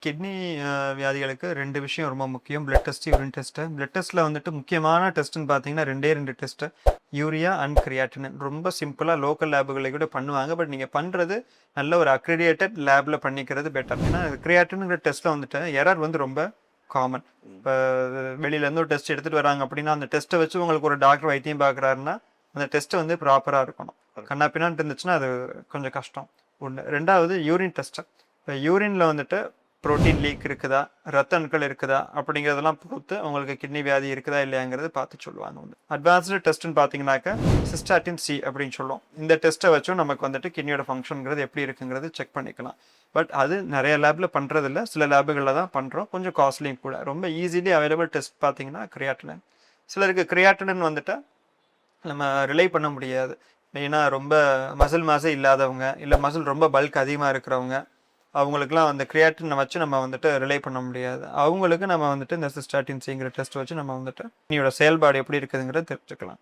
Kidney வியாதிகளுக்கு 2 விஷயம் ரொம்ப முக்கியம். Blood test, urine test. Blood டெஸ்ட்டில் வந்துட்டு முக்கியமான டெஸ்ட்டுன்னு பார்த்தீங்கன்னா 2 டெஸ்ட்டு. Urea and creatinine. ரொம்ப சிம்பிளாக லோக்கல் லேபுகளை கூட பண்ணுவாங்க. பட் நீங்கள் பண்ணுறது நல்ல ஒரு அக்ரிடியேட்டட் லேபில் பண்ணிக்கிறது பெட்டர். ஏன்னா கிரியாட்டினுங்கிற டெஸ்ட்டில் வந்துட்டு எரர் வந்து ரொம்ப காமன். இப்போ வெளியிலேருந்து ஒரு டெஸ்ட் எடுத்துகிட்டு வராங்க அப்படின்னா அந்த டெஸ்ட்டை வச்சு உங்களுக்கு ஒரு டாக்டர் வைத்தியம் பார்க்குறாருன்னா அந்த டெஸ்ட்டு வந்து ப்ராப்பராக இருக்கணும். கண்ணாப்பின்னான்ட்டு இருந்துச்சுன்னா அது கொஞ்சம் கஷ்டம். ஒன்று. 2வது யூரின் டெஸ்ட்டு. இப்போ யூரினில் வந்துட்டு புரோட்டீன் லீக் இருக்குதா, ரத்த அணுக்கள் இருக்குதா அப்படிங்கிறதெல்லாம் பொறுத்து உங்களுக்கு கிட்னி வியாதி இருக்குதா இல்லையாங்கிறது பார்த்து சொல்லுவாங்க. வந்து அட்வான்ஸ்டு டெஸ்ட்டுன்னு பார்த்தீங்கன்னாக்கா சிஸ்டாட்டின் சி அப்படின்னு சொல்லுவோம். இந்த டெஸ்ட்டை வச்சும் நமக்கு வந்துட்டு கிட்னியோட ஃபங்க்ஷனுங்கிறது எப்படி இருக்குங்கிறது செக் பண்ணிக்கலாம். பட் அது நிறைய லேபில் பண்ணுறதில்ல, சில லேபுகளில் தான் பண்ணுறோம். கொஞ்சம் காஸ்ட்லியும் கூட. ரொம்ப ஈஸிலி அவைலபிள் டெஸ்ட் பார்த்தீங்கன்னா கிரியாட்டினின். சிலருக்கு கிரியாட்டினின் வந்துட்டு நம்ம ரிலை பண்ண முடியாது. மெயினாக ரொம்ப மசில் மாசே இல்லாதவங்க, இல்லை மசில் ரொம்ப பல்க் அதிகமாக இருக்கிறவங்க, அவங்களுக்குலாம் அந்த கிரியாட்டினை வச்சு நம்ம வந்துட்டு ரிலை பண்ண முடியாது. அவங்களுக்கு நம்ம வந்துட்டு இந்த சிஸ்டாட்டின் சிங்கிற டெஸ்ட் வச்சு நம்ம வந்துட்டு நீயோட செயல்பாடு எப்படி இருக்குதுங்கிறத தெரிஞ்சுக்கலாம்.